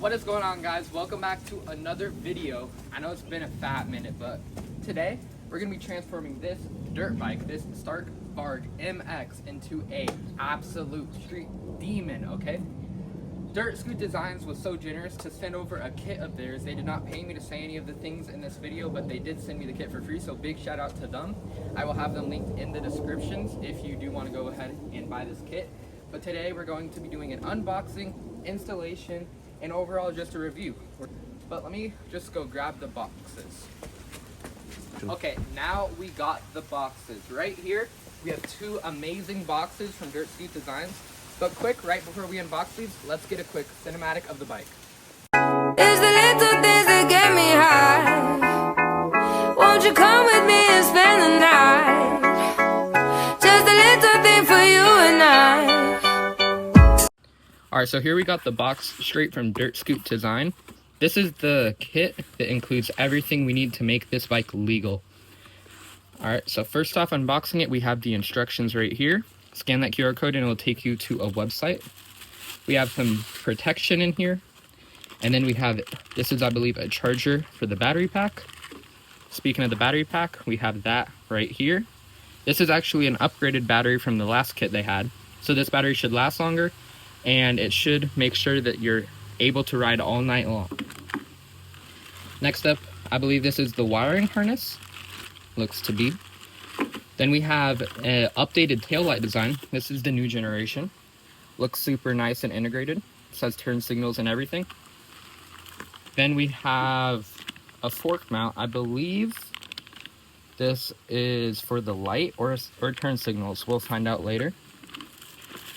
What is going on, guys? Welcome back to another video. I know it's been a fat minute, but today we're gonna be transforming this dirt bike, this Stark Varg MX, into a absolute street demon, okay? Dirtscoot Designs was so generous to send over a kit of theirs. They did not pay me to say any of the things in this video, but they did send me the kit for free, so big shout out to them. I will have them linked in the descriptions if you do want to go ahead and buy this kit. But today we're going to be doing an unboxing, installation, and overall just a review. But let me just go grab the boxes. Okay, now we got the boxes. Right here, we have two amazing boxes from Dirtscoot Designs. But quick, right before we unbox these, let's get a quick cinematic of the bike. It's the little things that get me high. Won't you come with me and spend the night? Just a little thing for you and I. Alright, so here we got the box straight from Dirtscoot Design. This is the kit that includes everything we need to make this bike legal. Alright, so first off, unboxing it, we have the instructions right here. Scan that QR code and it will take you to a website. We have some protection in here. And then we have, this is, I believe, a charger for the battery pack. Speaking of the battery pack, we have that right here. This is actually an upgraded battery from the last kit they had. So this battery should last longer, and it should make sure that you're able to ride all night long. Next up, I believe this is the wiring harness. Looks to be. Then we have an updated taillight design. This is the new generation. Looks super nice and integrated. It says turn signals and everything. Then we have a fork mount. I believe this is for the light or turn signals. We'll find out later.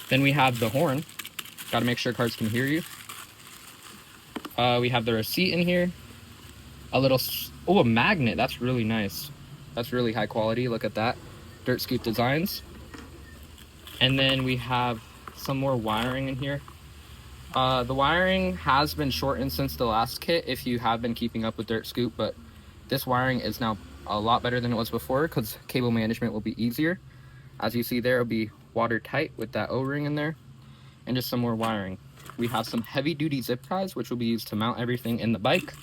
Then we have the horn. Got to make sure cars can hear you. We have the receipt in here. A magnet. That's really nice. That's really high quality. Look at that. Dirtscoot Designs. And then we have some more wiring in here. The wiring has been shortened since the last kit if you have been keeping up with Dirtscoot, but this wiring is now a lot better than it was before because cable management will be easier. As you see there, it'll be watertight with that O-ring in there, and just some more wiring. We have some heavy-duty zip ties, which will be used to mount everything in the bike.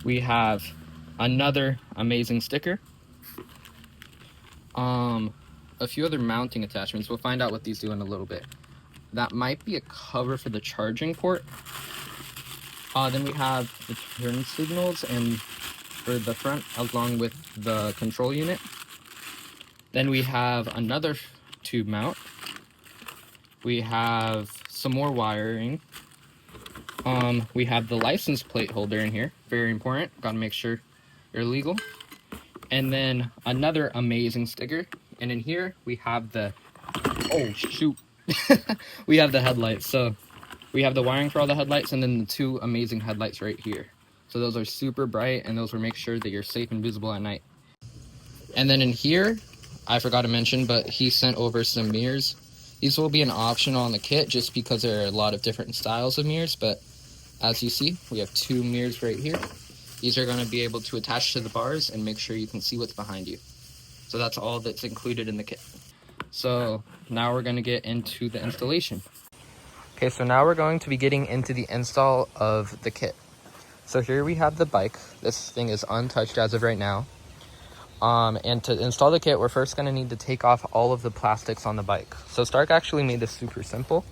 We have another amazing sticker. A few other mounting attachments. We'll find out what these do in a little bit. That might be a cover for the charging port. Then we have the turn signals and for the front along with the control unit. Then we have another tube mount. We have some more wiring. We have the license plate holder in here. Very important. Gotta make sure you're legal. And then another amazing sticker. And in here we have the, oh shoot. We have the headlights. So we have the wiring for all the headlights and then the two amazing headlights right here. So those are super bright and those will make sure that you're safe and visible at night. And then in here, I forgot to mention, but he sent over some mirrors. These will be an optional on the kit just because there are a lot of different styles of mirrors, but as you see, we have two mirrors right here. These are going to be able to attach to the bars and make sure you can see what's behind you. So that's all that's included in the kit. So now we're going to get into the installation. Okay, so now we're going to be getting into the install of the kit. So here we have the bike. This thing is untouched as of right now. And to install the kit, we're first going to need to take off all of the plastics on the bike. So Stark actually made this super simple.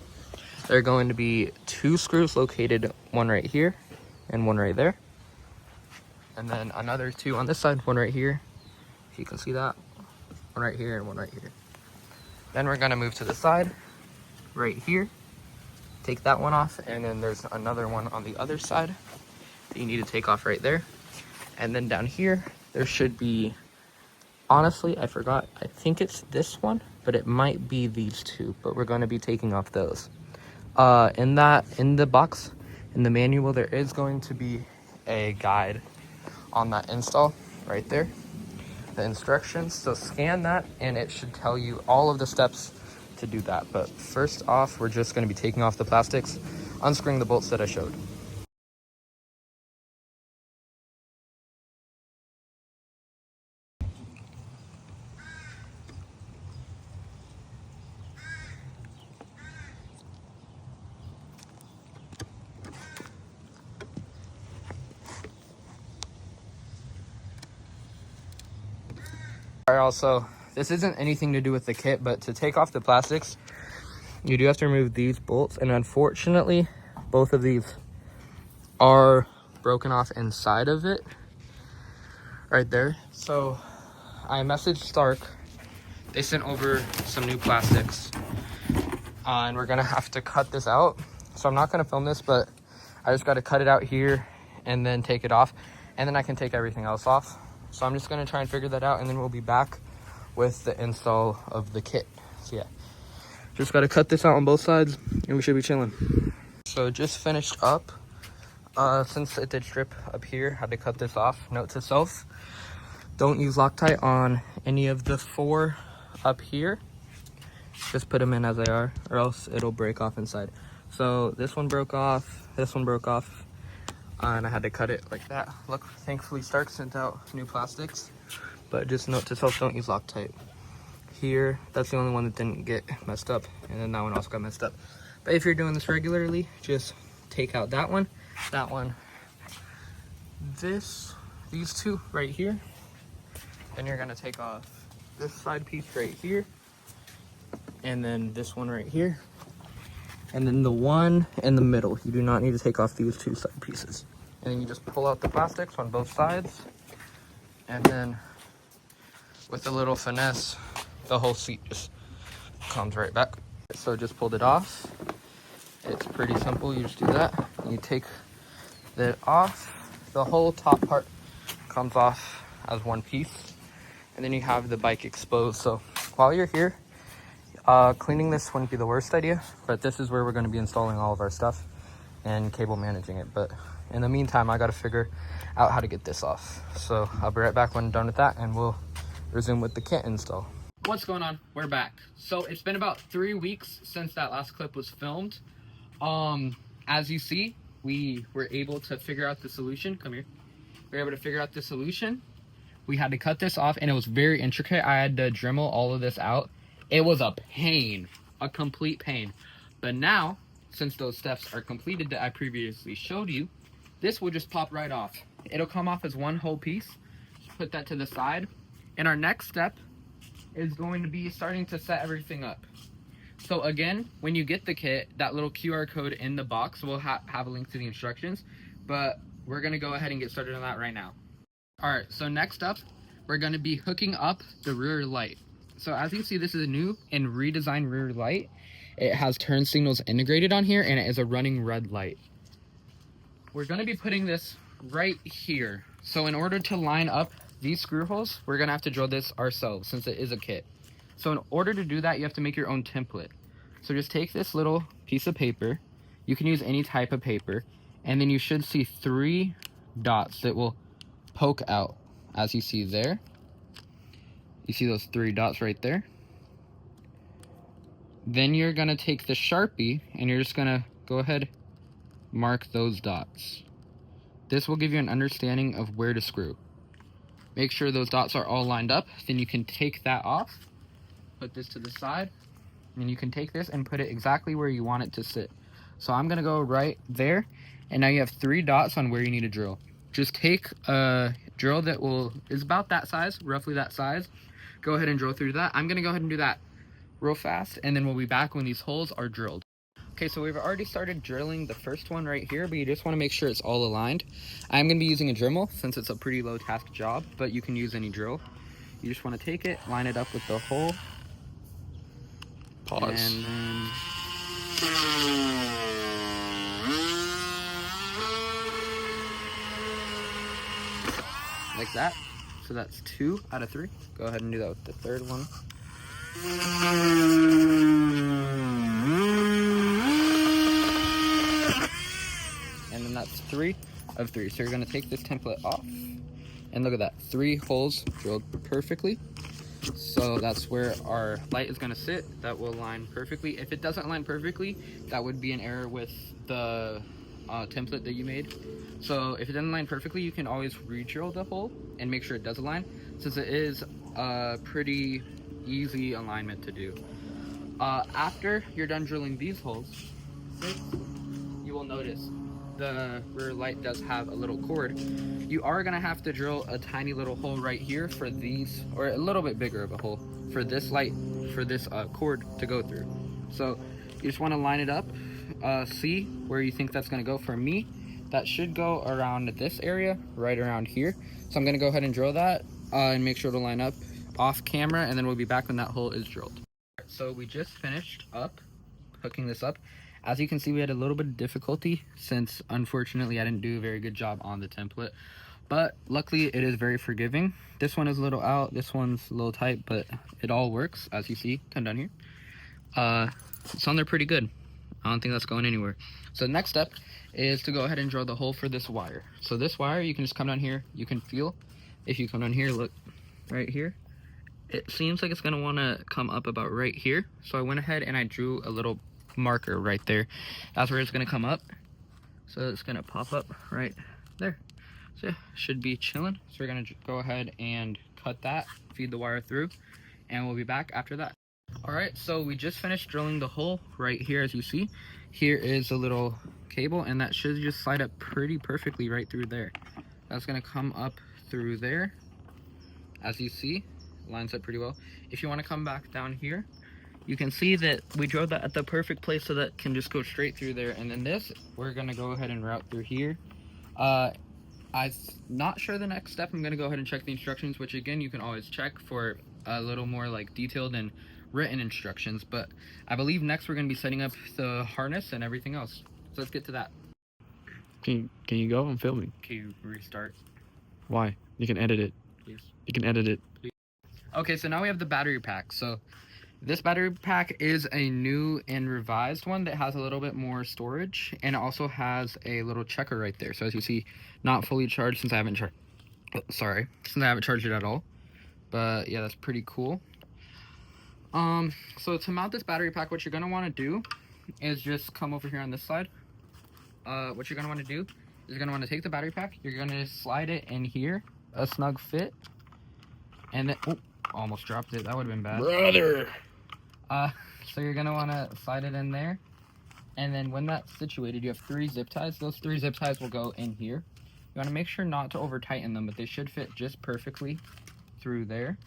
There are going to be two screws located, one right here and one right there. And then another two on this side, one right here. If you can see that. One right here and one right here. Then we're going to move to the side, right here. Take that one off, and then there's another one on the other side that you need to take off right there. And then down here, there should be, honestly, I forgot, I think it's this one, but it might be these two, but we're going to be taking off those. In the box, in the manual, there is going to be a guide on that install right there. The instructions, so scan that and it should tell you all of the steps to do that. But first off, we're just going to be taking off the plastics, unscrewing the bolts that I showed. Alright, also, this isn't anything to do with the kit, but to take off the plastics, you do have to remove these bolts, and unfortunately, both of these are broken off inside of it, right there. So, I messaged Stark. They sent over some new plastics, and we're gonna have to cut this out. So I'm not gonna film this, but I just gotta cut it out here and then take it off, and then I can take everything else off. So I'm just gonna try and figure that out, and then we'll be back with the install of the kit. So yeah, just gotta cut this out on both sides, and we should be chilling. So just finished up. Since it did strip up here, had to cut this off. Note to self, don't use Loctite on any of the 4 up here. Just put them in as they are, or else it'll break off inside. So this one broke off, this one broke off, and I had to cut it like that. Look, thankfully Stark sent out new plastics, but just note to self, don't use Loctite. Here, that's the only one that didn't get messed up, and then that one also got messed up. But if you're doing this regularly, just take out that one, these 2 right here. Then you're gonna take off this side piece right here, and then this one right here, and then the one in the middle. You do not need to take off these 2 side pieces. And then you just pull out the plastics on both sides, and then with a little finesse, the whole seat just comes right back. So just pulled it off. It's pretty simple. You just do that. You take it off. The whole top part comes off as one piece, and then you have the bike exposed. So while you're here, cleaning this wouldn't be the worst idea, but this is where we're going to be installing all of our stuff and cable managing it. But in the meantime, I got to figure out how to get this off. So I'll be right back when I'm done with that, and we'll resume with the kit install. What's going on? We're back. So it's been about 3 weeks since that last clip was filmed. As you see, we were able to figure out the solution. Come here. We were able to figure out the solution. We had to cut this off, and it was very intricate. I had to Dremel all of this out. It was a pain, a complete pain. But now, since those steps are completed that I previously showed you, this will just pop right off. It'll come off as one whole piece. Just put that to the side. And our next step is going to be starting to set everything up. So again, when you get the kit, that little QR code in the box will have a link to the instructions, but we're gonna go ahead and get started on that right now. All right, so next up, we're gonna be hooking up the rear light. So as you see, this is a new and redesigned rear light. It has turn signals integrated on here, and it is a running red light. We're gonna be putting this right here. So in order to line up these screw holes, we're gonna have to drill this ourselves since it is a kit. So in order to do that, you have to make your own template. So just take this little piece of paper. You can use any type of paper, and then you should see 3 dots that will poke out, as you see there. You see those 3 dots right there? Then you're gonna take the Sharpie, and you're just gonna go ahead, mark those dots. This will give you an understanding of where to screw. Make sure those dots are all lined up, then you can take that off. Put this to the side, and you can take this and put it exactly where you want it to sit. So I'm gonna go right there, and now you have 3 dots on where you need to drill. Just take a drill that is about that size, roughly that size. Go ahead and drill through that. I'm gonna go ahead and do that real fast, and then we'll be back when these holes are drilled. Okay, so we've already started drilling the first one right here, but you just want to make sure it's all aligned. I'm gonna be using a Dremel since it's a pretty low task job, but you can use any drill. You just want to take it, line it up with the hole. Pause. And then like that. So that's 2 out of 3. Go ahead and do that with the third one. And then that's 3 of 3. So you're gonna take this template off, and look at that, 3 holes drilled perfectly. So that's where our light is gonna sit. That will line perfectly. If it doesn't line perfectly, that would be an error with the template that you made. So if it doesn't line perfectly, you can always re-drill the hole and make sure it does align, since it is a pretty easy alignment to do. After you're done drilling these holes, you will notice the rear light does have a little cord, you are gonna have to drill a tiny little hole right here for these, or a little bit bigger of a hole for this light, for this cord to go through. So you just want to line it up, see where you think that's gonna go. For me, that should go around this area, right around here. So I'm gonna go ahead and drill that and make sure to line up off camera, and then we'll be back when that hole is drilled. So we just finished up hooking this up. As you can see, we had a little bit of difficulty since unfortunately I didn't do a very good job on the template, but luckily it is very forgiving. This one is a little out, this one's a little tight, but it all works. As you see, come down here, it's on there pretty good. I don't think that's going anywhere. So the next step is to go ahead and drill the hole for this wire. So this wire, you can just come down here, you can feel, if you come down here, look right here, it seems like it's gonna wanna come up about right here. So I went ahead and I drew a little marker right there. That's where it's gonna come up. So it's gonna pop up right there. So yeah, should be chilling. So we're gonna go ahead and cut that, feed the wire through, and we'll be back after that. All right, so we just finished drilling the hole right here. As you see, here is a little cable, and that should just slide up pretty perfectly right through there. That's gonna come up through there. As you see, lines up pretty well. If you want to come back down here, you can see that we drilled that at the perfect place, so that can just go straight through there. And then this, we're gonna go ahead and route through here. I'm not sure the next step. I'm gonna go ahead and check the instructions, which again, you can always check for a little more like detailed and written instructions. But I believe next we're gonna be setting up the harness and everything else. So let's get to that. Can you go? I'm filming. Can you restart? Why? You can edit it. Please. You can edit it. Please. Okay, so now we have the battery pack. So this battery pack is a new and revised one that has a little bit more storage, and it also has a little checker right there. So as you see, not fully charged since I haven't charged. Since I haven't charged it at all. But yeah, that's pretty cool. So to mount this battery pack, what you're gonna want to do is just come over here on this side. What you're gonna want to do is you're gonna want to take the battery pack. You're gonna slide it in here, a snug fit, and then almost dropped it. That would have been bad, Brother. So you're gonna want to slide it in there, and then when that's situated, you have 3 zip ties. Those 3 zip ties will go in here. You want to make sure not to over tighten them, but they should fit just perfectly through there.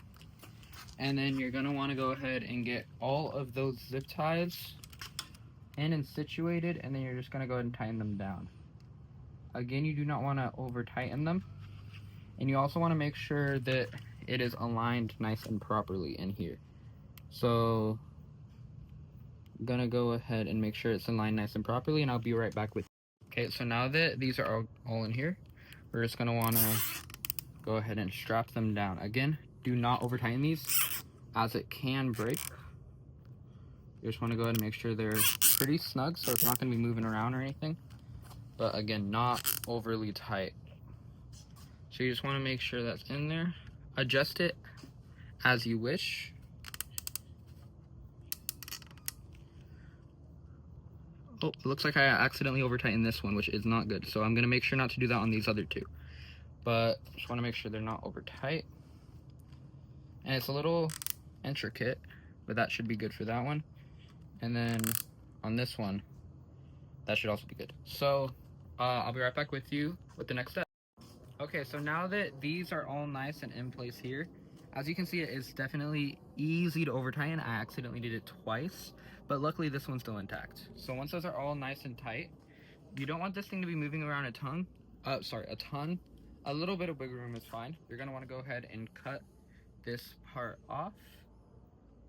And then you're gonna want to go ahead and get all of those zip ties in and situated, and then you're just gonna go ahead and tighten them down. Again, you do not want to over tighten them, and you also want to make sure that it is aligned nice and properly in here. So I'm gonna go ahead and make sure it's aligned nice and properly, and I'll be right back with you. Okay, so now that these are all in here, we're just gonna want to go ahead and strap them down. Again, do not over tighten these, as it can break. You just want to go ahead and make sure they're pretty snug, so it's not going to be moving around or anything. But again, not overly tight. So you just want to make sure that's in there. Adjust it as you wish. Oh, it looks like I accidentally over tightened this one, which is not good. So I'm going to make sure not to do that on these other 2. But just want to make sure they're not over tight. And it's a little intricate, but that should be good for that one. And then on this one, that should also be good. So I'll be right back with you with the next step. Okay, so now that these are all nice and in place here, as you can see, it is definitely easy to over tighten. I accidentally did it twice, but luckily this one's still intact. So once those are all nice and tight, you don't want this thing to be moving around a ton. A little bit of wiggle room is fine. You're gonna want to go ahead and cut this part off.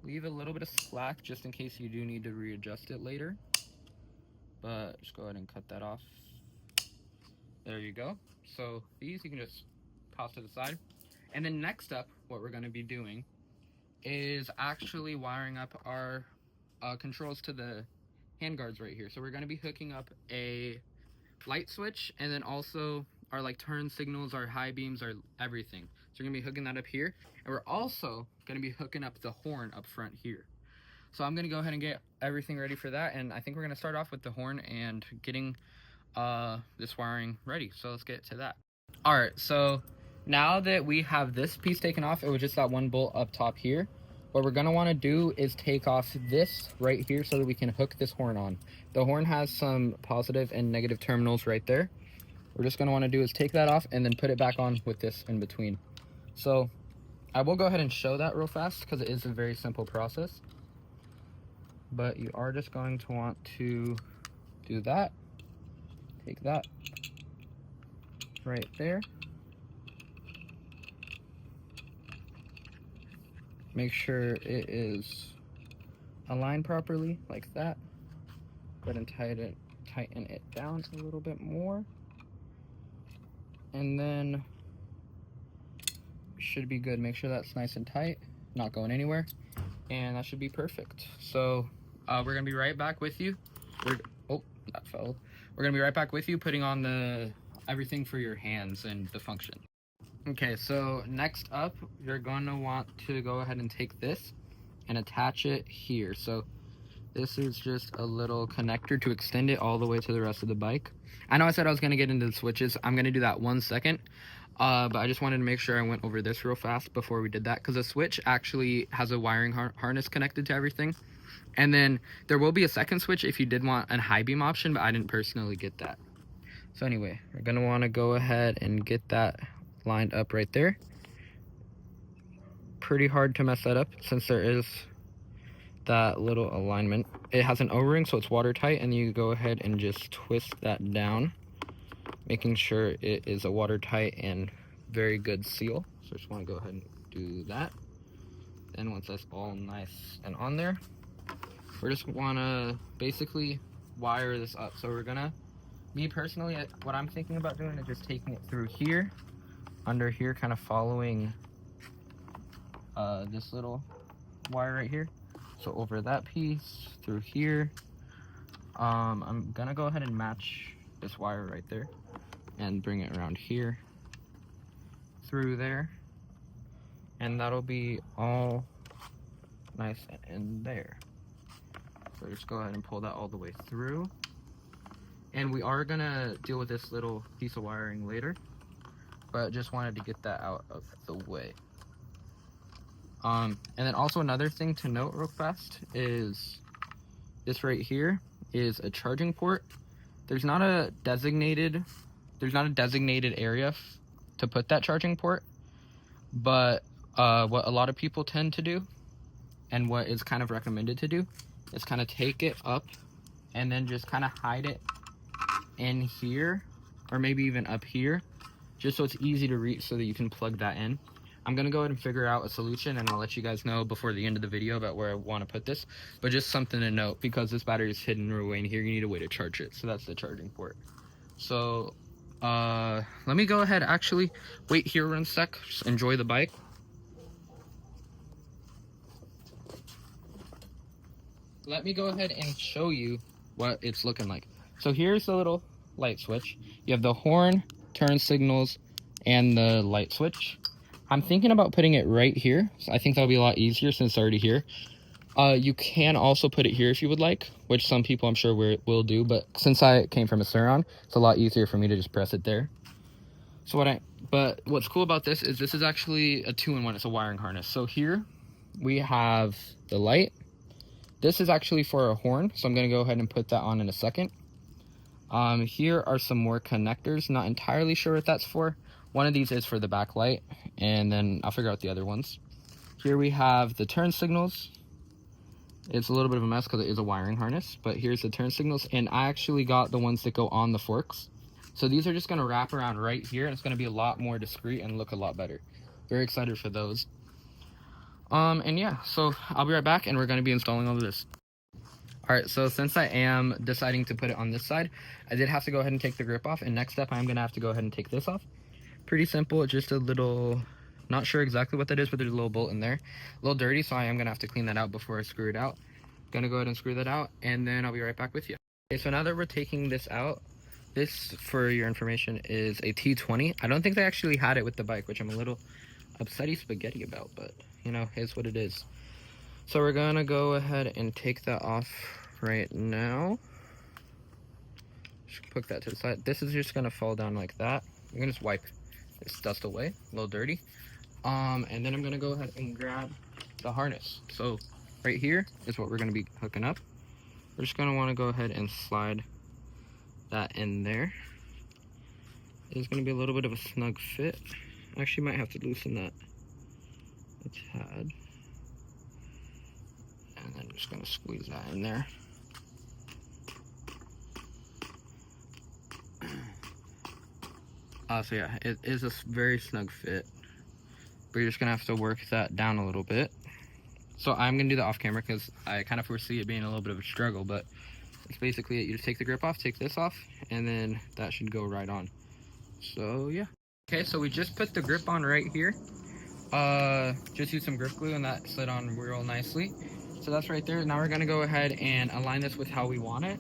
Leave a little bit of slack just in case you do need to readjust it later. But just go ahead and cut that off. There you go. So these you can just toss to the side. And then next up, what we're going to be doing is actually wiring up our controls to the handguards right here. So we're going to be hooking up a light switch, and then also our like turn signals, our high beams, our everything. So we're gonna be hooking that up here, and we're also gonna be hooking up the horn up front here. So I'm gonna go ahead and get everything ready for that, and I think we're gonna start off with the horn and getting this wiring ready. So let's get to that. All right, so now that we have this piece taken off, it was just that one bolt up top here. what we're gonna wanna do is take off this right here so that we can hook this horn on. The horn has some positive and negative terminals right there. We're just gonna wanna do is take that off and then put it back on with this in between. So I will go ahead and show that real fast because it is a very simple process. But you are just going to want to do that. Take that right there. Make sure it is aligned properly like that. Go ahead and tighten it down a little bit more. And then should be good. Make sure that's nice and tight, not going anywhere, and that should be perfect. So we're gonna be right back with you. Oh, that fell. We're gonna be right back with you putting on the everything for your hands and the function. Okay, so next up, you're gonna want to go ahead and take this and attach it here. So this is just a little connector to extend it all the way to the rest of the bike. I know I said I was gonna get into the switches. I'm gonna do that 1 second. But I just wanted to make sure I went over this real fast before we did that, because the switch actually has a wiring harness connected to everything. And then there will be a second switch if you did want a high beam option, but I didn't personally get that. So anyway, we're gonna want to go ahead and get that lined up right there. Pretty hard to mess that up since there is that little alignment. It has an O-ring, so it's watertight, and you go ahead and just twist that down, making sure it is a watertight and very good seal. So just want to go ahead and do that. Then once that's all nice and on there, we just want to basically wire this up. So we're gonna, me personally, what I'm thinking about doing is just taking it through here, under here, kind of following this little wire right here. So over that piece, through here. I'm gonna go ahead and match this wire right there and bring it around here, through there, and that'll be all nice in there. So just go ahead and pull that all the way through. And we are gonna deal with this little piece of wiring later, but just wanted to get that out of the way. And then also another thing to note real fast is this right here is a charging port. There's not a designated area to put that charging port, but what a lot of people tend to do and what is kind of recommended to do is kind of take it up and then just kind of hide it in here, or maybe even up here, just so it's easy to reach so that you can plug that in. I'm gonna go ahead and figure out a solution, and I'll let you guys know before the end of the video about where I want to put this. But just something to note, because this battery is hidden away in here, you need a way to charge it. So that's the charging port. So let me go ahead, actually wait here 1 sec, just enjoy the bike. Let me go ahead and show you what it's looking like. So here's the little light switch. You have the horn, turn signals, and the light switch. I'm thinking about putting it right here. So I think that'll be a lot easier since it's already here. You can also put it here if you would like, which some people I'm sure will do, but since I came from a Suron, it's a lot easier for me to just press it there. So what's cool about this is actually a 2-in-1. It's a wiring harness. So here we have the light. This is actually for a horn, so I'm gonna go ahead and put that on in a second. Here are some more connectors. Not entirely sure what that's for. One of these is for the backlight, and then I'll figure out the other ones. Here we have the turn signals. It's a little bit of a mess because it is a wiring harness, but here's the turn signals, and I actually got the ones that go on the forks. So these are just gonna wrap around right here, and it's gonna be a lot more discreet and look a lot better. Very excited for those. And yeah, so I'll be right back, and we're gonna be installing all of this. Alright, so since I am deciding to put it on this side, I did have to go ahead and take the grip off, and next up I'm gonna have to go ahead and take this off. Pretty simple, it's just a little, not sure exactly what that is, but there's a little bolt in there. A little dirty, so I am gonna have to clean that out before I screw it out. Gonna go ahead and screw that out, and then I'll be right back with you. Okay, so now that we're taking this out, this, for your information, is a T20. I don't think they actually had it with the bike, which I'm a little upsetty spaghetti about, but you know, it's what it is. So we're gonna go ahead and take that off right now. Just put that to the side. This is just gonna fall down like that. I'm gonna just wipe this dust away, a little dirty. And then I'm gonna go ahead and grab the harness. So right here is what we're going to be hooking up. We're just going to want to go ahead and slide that in there. It's going to be a little bit of a snug fit. Actually might have to loosen that a tad. And then just going to squeeze that in there. So yeah, it is a very snug fit, but you're just gonna have to work that down a little bit. So I'm gonna do that off camera because I kind of foresee it being a little bit of a struggle, but it's basically it. You just take the grip off, take this off, and then that should go right on. So yeah. Okay, so we just put the grip on right here. Just use some grip glue and that slid on real nicely. So that's right there. Now we're gonna go ahead and align this with how we want it,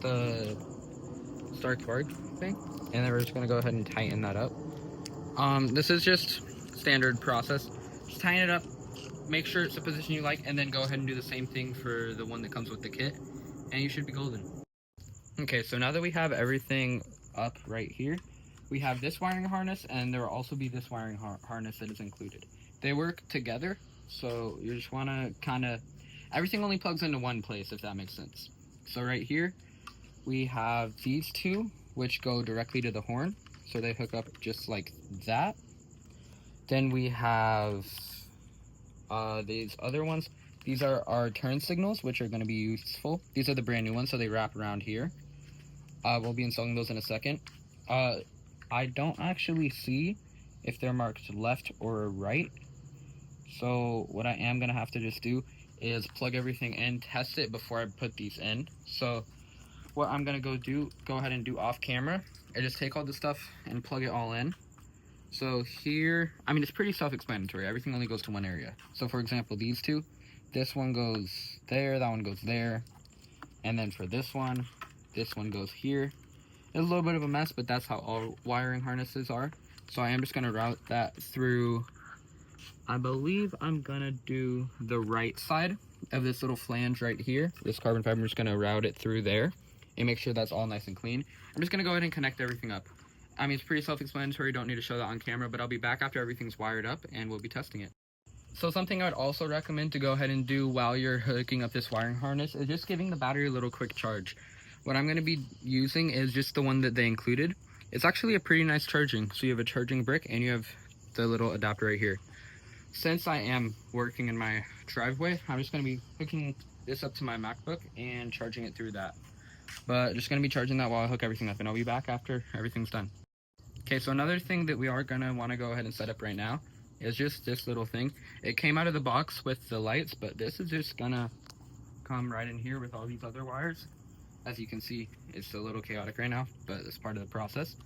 the Stark Varg thing. And then we're just gonna go ahead and tighten that up. This is just standard process. Just tighten it up, make sure it's the position you like, and then go ahead and do the same thing for the one that comes with the kit, and you should be golden. Okay, so now that we have everything up right here, we have this wiring harness, and there will also be this wiring harness that is included. They work together, so you just wanna kinda, everything only plugs into one place, if that makes sense. So right here, we have these two, which go directly to the horn, so they hook up just like that. Then we have these other ones. These are our turn signals, which are going to be useful. These are the brand new ones, so they wrap around here. We'll be installing those in a second. I don't actually see if they're marked left or right, so what I am going to have to just do is plug everything in, test it before I put these in. So what I'm gonna go ahead and do off camera, I just take all this stuff and plug it all in. So here, I mean, it's pretty self-explanatory. Everything only goes to one area. So for example, these two, this one goes there, that one goes there. And then for this one goes here. It's a little bit of a mess, but that's how all wiring harnesses are. So I am just gonna route that through, I believe I'm gonna do the right side of this little flange right here. This carbon fiber, I'm just gonna route it through there and make sure that's all nice and clean. I'm just gonna go ahead and connect everything up. I mean, it's pretty self-explanatory, don't need to show that on camera, but I'll be back after everything's wired up and we'll be testing it. So something I would also recommend to go ahead and do while you're hooking up this wiring harness is just giving the battery a little quick charge. What I'm gonna be using is just the one that they included. It's actually a pretty nice charging. So you have a charging brick and you have the little adapter right here. Since I am working in my driveway, I'm just gonna be hooking this up to my MacBook and charging it through that. But just gonna be charging that while I hook everything up, and I'll be back after everything's done. Okay, so another thing that we are gonna wanna go ahead and set up right now is just this little thing. It came out of the box with the lights, but this is just gonna come right in here with all these other wires. As you can see, it's a little chaotic right now, but it's part of the process.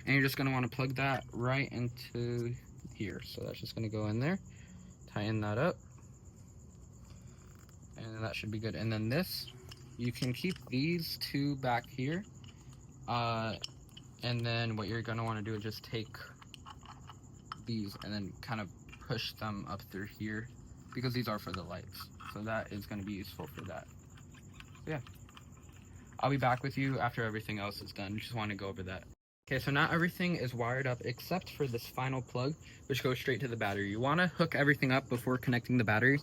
And you're just gonna wanna plug that right into here. So that's just gonna go in there, tighten that up, and that should be good. And then this, you can keep these two back here, and then what you're gonna want to do is just take these and then kind of push them up through here, because these are for the lights, so that is going to be useful for that. So yeah, I'll be back with you after everything else is done. Just want to go over that. Okay, so now everything is wired up except for this final plug, which goes straight to the battery. You want to hook everything up before connecting the battery,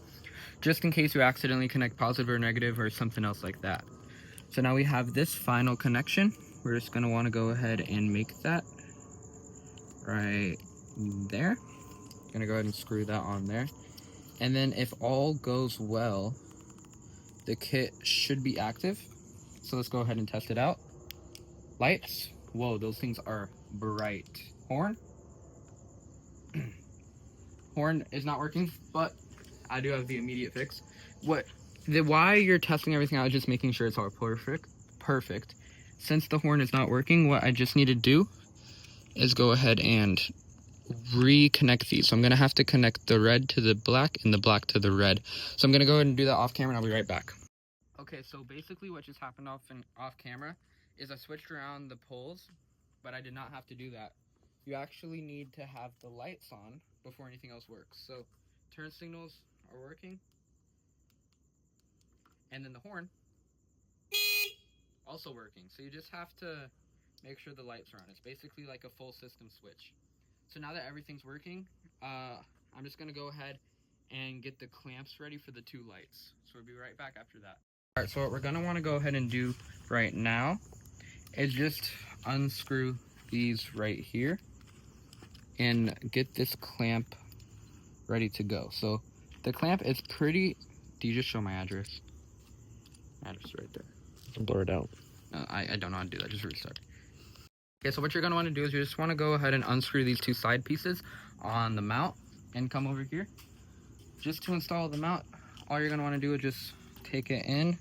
just in case you accidentally connect positive or negative or something else like that. So now we have this final connection. We're just going to want to go ahead and make that right there. Going to go ahead and screw that on there. And then if all goes well, the kit should be active. So let's go ahead and test it out. Lights. Whoa, those things are bright. Horn. Horn is not working, but I do have the immediate fix. Why you're testing everything out is just making sure it's all perfect. Since the horn is not working, what I just need to do is go ahead and reconnect these. So I'm going to have to connect the red to the black and the black to the red. So I'm going to go ahead and do that off camera and I'll be right back. Okay, so basically what just happened off camera is I switched around the poles, but I did not have to do that. You actually need to have the lights on before anything else works. So turn signals are working, and then the horn also working. So you just have to make sure the lights are on. It's basically like a full system switch. So now that everything's working, I'm just gonna go ahead and get the clamps ready for the 2 lights. So we'll be right back after that. Alright, so what we're gonna wanna go ahead and do right now is just unscrew these right here and get this clamp ready to go. So the clamp is pretty, do you just show my address? Address right there. Blur it out. I don't know how to do that, just restart. Okay, so what you're gonna wanna do is you just wanna go ahead and unscrew these 2 side pieces on the mount and come over here. Just to install the mount, all you're gonna wanna do is just take it in.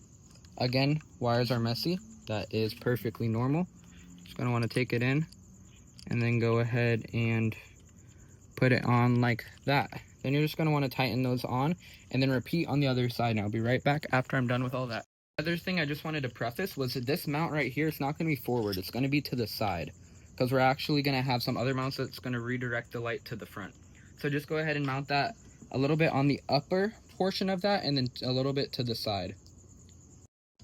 Again, wires are messy. That is perfectly normal. Just gonna wanna take it in and then go ahead and put it on like that. Then you're just gonna wanna tighten those on and then repeat on the other side. And I'll be right back after I'm done with all that. Other thing I just wanted to preface was that this mount right here, it's not gonna be forward, it's gonna be to the side, because we're actually gonna have some other mounts that's gonna redirect the light to the front. So just go ahead and mount that a little bit on the upper portion of that and then a little bit to the side.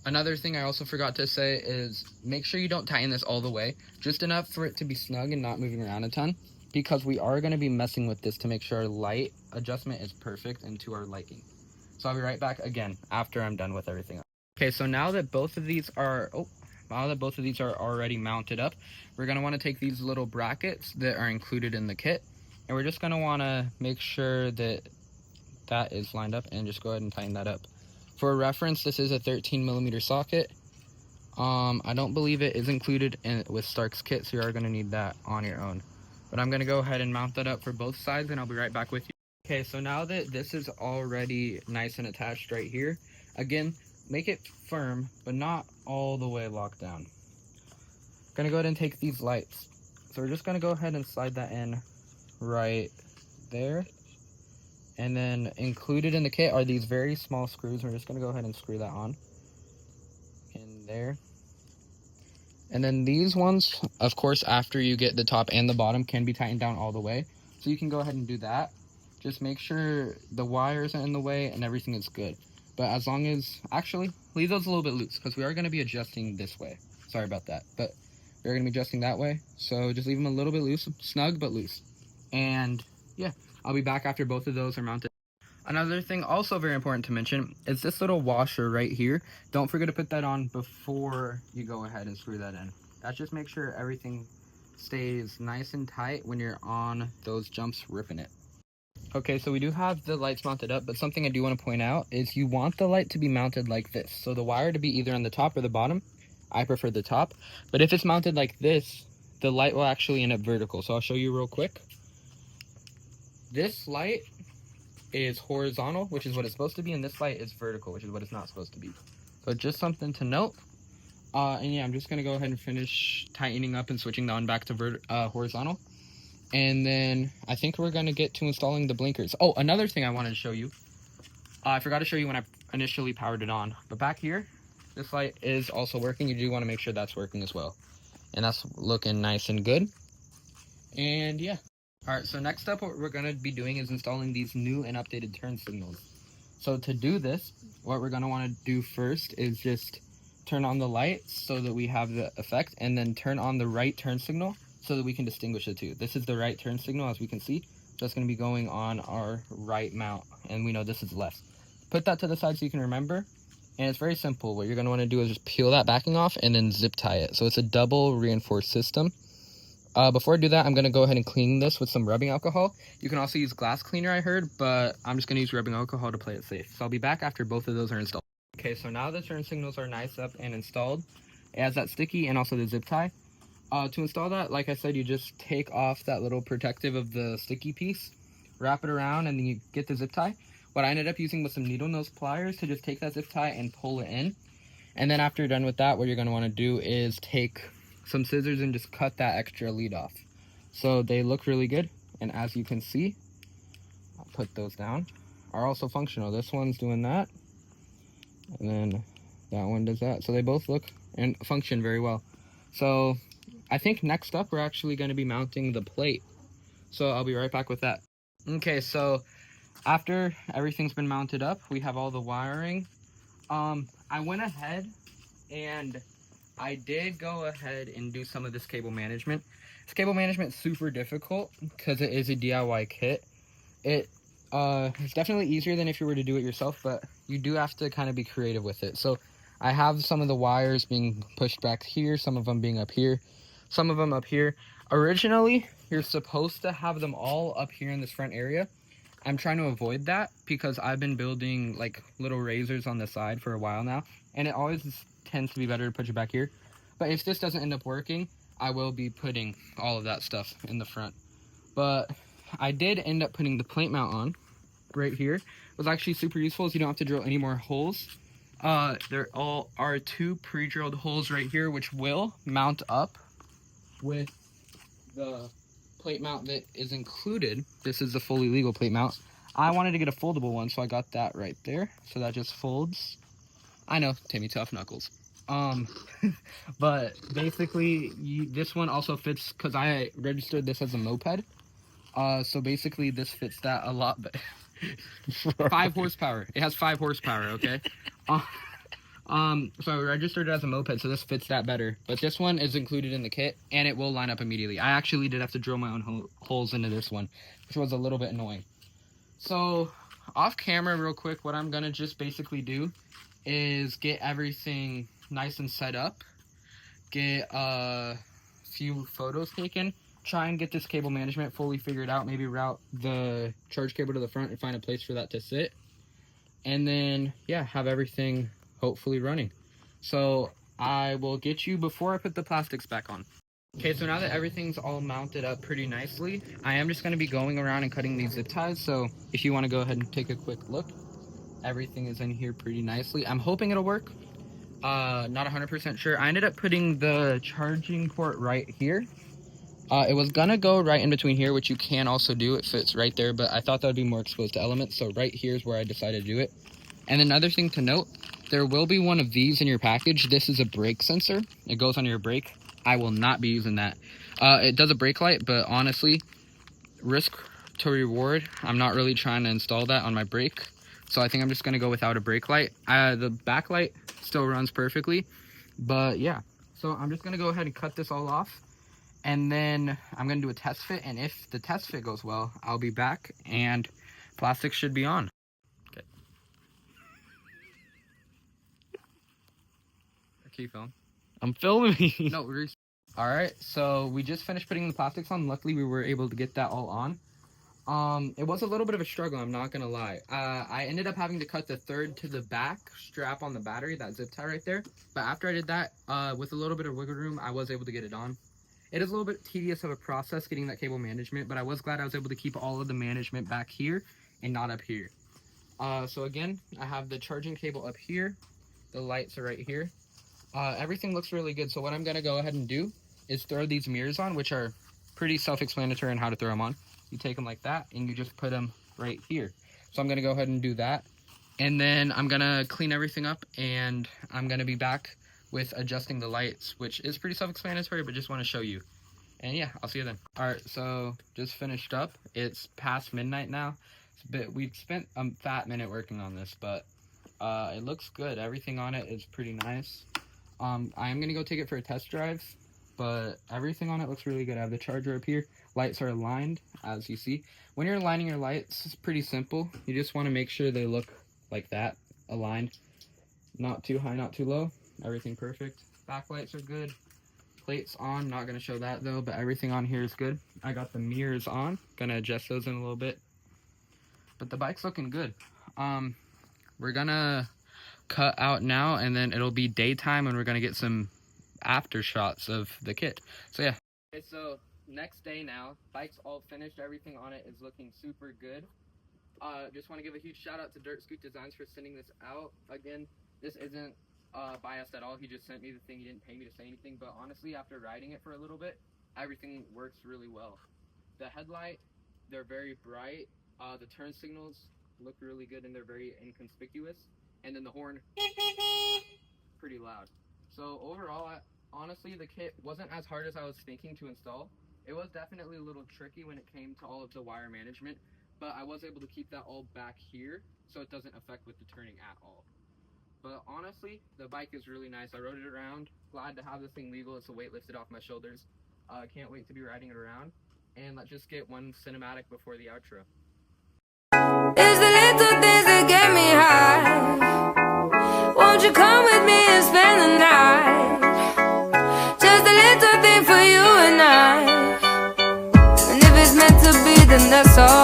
Another thing I also forgot to say is make sure you don't tighten this all the way, just enough for it to be snug and not moving around a ton, because we are going to be messing with this to make sure our light adjustment is perfect and to our liking. So I'll be right back again after I'm done with everything. Okay, so now that both of these are already mounted up, we're going to want to take these little brackets that are included in the kit, and we're just going to want to make sure that that is lined up and just go ahead and tighten that up. For reference, this is a 13mm socket. I don't believe it is included with Stark's kit, so you are going to need that on your own. But I'm going to go ahead and mount that up for both sides, and I'll be right back with you. Okay, so now that this is already nice and attached right here, again, make it firm, but not all the way locked down. I'm going to go ahead and take these lights. So we're just going to go ahead and slide that in right there. And then included in the kit are these very small screws. We're just going to go ahead and screw that on in there. And then these ones, of course, after you get the top and the bottom, can be tightened down all the way. So you can go ahead and do that. Just make sure the wire isn't in the way and everything is good. But as long as, actually, leave those a little bit loose because we are going to be adjusting this way. Sorry about that. But we're going to be adjusting that way. So just leave them a little bit loose, snug but loose. And yeah. I'll be back after both of those are mounted. Another thing also very important to mention is this little washer right here. Don't forget to put that on before you go ahead and screw that in. That just makes sure everything stays nice and tight when you're on those jumps ripping it. Okay, so we do have the lights mounted up, but something I do want to point out is you want the light to be mounted like this. So the wire to be either on the top or the bottom. I prefer the top. But if it's mounted like this, the light will actually end up vertical. So I'll show you real quick. This light is horizontal, which is what it's supposed to be, and this light is vertical, which is what it's not supposed to be. So just something to note. And yeah, I'm just going to go ahead and finish tightening up and switching that on back to horizontal. And then I think we're going to get to installing the blinkers. Oh, another thing I wanted to show you. I forgot to show you when I initially powered it on. But back here, this light is also working. You do want to make sure that's working as well. And that's looking nice and good. And yeah. Alright, so next up what we're going to be doing is installing these new and updated turn signals. So to do this, what we're going to want to do first is just turn on the lights so that we have the effect, and then turn on the right turn signal so that we can distinguish the two. This is the right turn signal, as we can see. So it's going to be going on our right mount, and we know this is left. Put that to the side so you can remember, and it's very simple. What you're going to want to do is just peel that backing off and then zip tie it. So it's a double reinforced system. Before I do that, I'm going to go ahead and clean this with some rubbing alcohol. You can also use glass cleaner, I heard, but I'm just going to use rubbing alcohol to play it safe. So I'll be back after both of those are installed. Okay, so now the turn signals are nice up and installed. It has that sticky and also the zip tie. To install that, like I said, you just take off that little protective of the sticky piece, wrap it around, and then you get the zip tie. What I ended up using was some needle nose pliers to just take that zip tie and pull it in. And then after you're done with that, what you're going to want to do is take some scissors and just cut that extra lead off. So they look really good, and as you can see, I'll put those down, are also functional. This one's doing that, and then that one does that. So they both look and function very well. So I think next up we're actually going to be mounting the plate. So I'll be right back with that. Okay, so after everything's been mounted up, we have all the wiring. I went ahead and I did go ahead and do some of this cable management. This cable management is super difficult because it is a DIY kit. It It's definitely easier than if you were to do it yourself, but you do have to kind of be creative with it. So I have some of the wires being pushed back here, some of them being up here, some of them up here. Originally, you're supposed to have them all up here in this front area. I'm trying to avoid that because I've been building like little razors on the side for a while now, and it always tends to be better to put it back here. But if this doesn't end up working, I will be putting all of that stuff in the front. But I did end up putting the plate mount on right here. It was actually super useful, as you don't have to drill any more holes. There all are 2 pre-drilled holes right here, which will mount up with the plate mount that is included. This is the fully legal plate mount. I wanted to get a foldable one, so I got that right there. So that just folds. I know, Timmy Tough Knuckles. But basically, this one also fits because I registered this as a moped. So basically, this fits that a lot better. 5 horsepower. It has 5 horsepower. Okay. So I registered it as a moped, so this fits that better. But this one is included in the kit, and it will line up immediately. I actually did have to drill my own holes into this one, which was a little bit annoying. So, off camera real quick, what I'm gonna just basically do is get everything nice and set up, get a few photos taken, try and get this cable management fully figured out, maybe route the charge cable to the front and find a place for that to sit. And then, yeah, have everything hopefully running. So I will get you before I put the plastics back on. Okay, so now that everything's all mounted up pretty nicely, I am just going to be going around and cutting these zip ties. So if you want to go ahead and take a quick look, everything is in here pretty nicely. I'm hoping it'll work. Not 100% sure. I ended up putting the charging port right here. It was gonna go right in between here, which you can also do. It fits right there, but I thought that would be more exposed to elements. So right here is where I decided to do it. And another thing to note, there will be one of these in your package. This is a brake sensor. It goes on your brake. I will not be using that. It does a brake light, but honestly, risk to reward, I'm not really trying to install that on my brake. So I think I'm just gonna go without a brake light. The backlight still runs perfectly, but yeah. So I'm just gonna go ahead and cut this all off. And then I'm going to do a test fit, and if the test fit goes well, I'll be back, and plastic should be on. Okay. Keep filming. I'm filming. No, Alright, so we just finished putting the plastics on. Luckily, we were able to get that all on. It was a little bit of a struggle, I'm not going to lie. I ended up having to cut the third to the back strap on the battery, that zip tie right there. But after I did that, with a little bit of wiggle room, I was able to get it on. It is a little bit tedious of a process getting that cable management, but I was glad I was able to keep all of the management back here and not up here. So again, I have the charging cable up here. The lights are right here. Everything looks really good. So what I'm going to go ahead and do is throw these mirrors on, which are pretty self-explanatory on how to throw them on. You take them like that, and you just put them right here. So I'm going to go ahead and do that. And then I'm going to clean everything up, and I'm going to be back with adjusting the lights, which is pretty self-explanatory, but just want to show you. And yeah, I'll see you then. All right, so just finished up. It's past midnight now. We spent a fat minute working on this, but it looks good. Everything on it is pretty nice. I am gonna go take it for a test drive, but everything on it looks really good. I have the charger up here. Lights are aligned, as you see. When you're aligning your lights, it's pretty simple. You just want to make sure they look like that, aligned. Not too high, not too low. Everything perfect. Backlights are good. Plates on. Not going to show that though, but everything on here is good. I got the mirrors on. Going to adjust those in a little bit. But the bike's looking good. We're going to cut out now, and then it'll be daytime, and we're going to get some after shots of the kit. So yeah. Okay, so next day now. Bike's all finished. Everything on it is looking super good. Just want to give a huge shout out to Dirtscoot Designs for sending this out. Again, this isn't biased at all. He just sent me the thing. He didn't pay me to say anything, but honestly, after riding it for a little bit, everything works really well. The headlight, they're very bright. The turn signals look really good, and they're very inconspicuous. And then the horn, pretty loud. So overall, honestly, the kit wasn't as hard as I was thinking to install. It was definitely a little tricky when it came to all of the wire management, but I was able to keep that all back here so it doesn't affect with the turning at all. But honestly, the bike is really nice. I rode it around. Glad to have this thing legal. It's a weight lifted off my shoulders. Can't wait to be riding it around. And let's just get one cinematic before the outro. then that's all.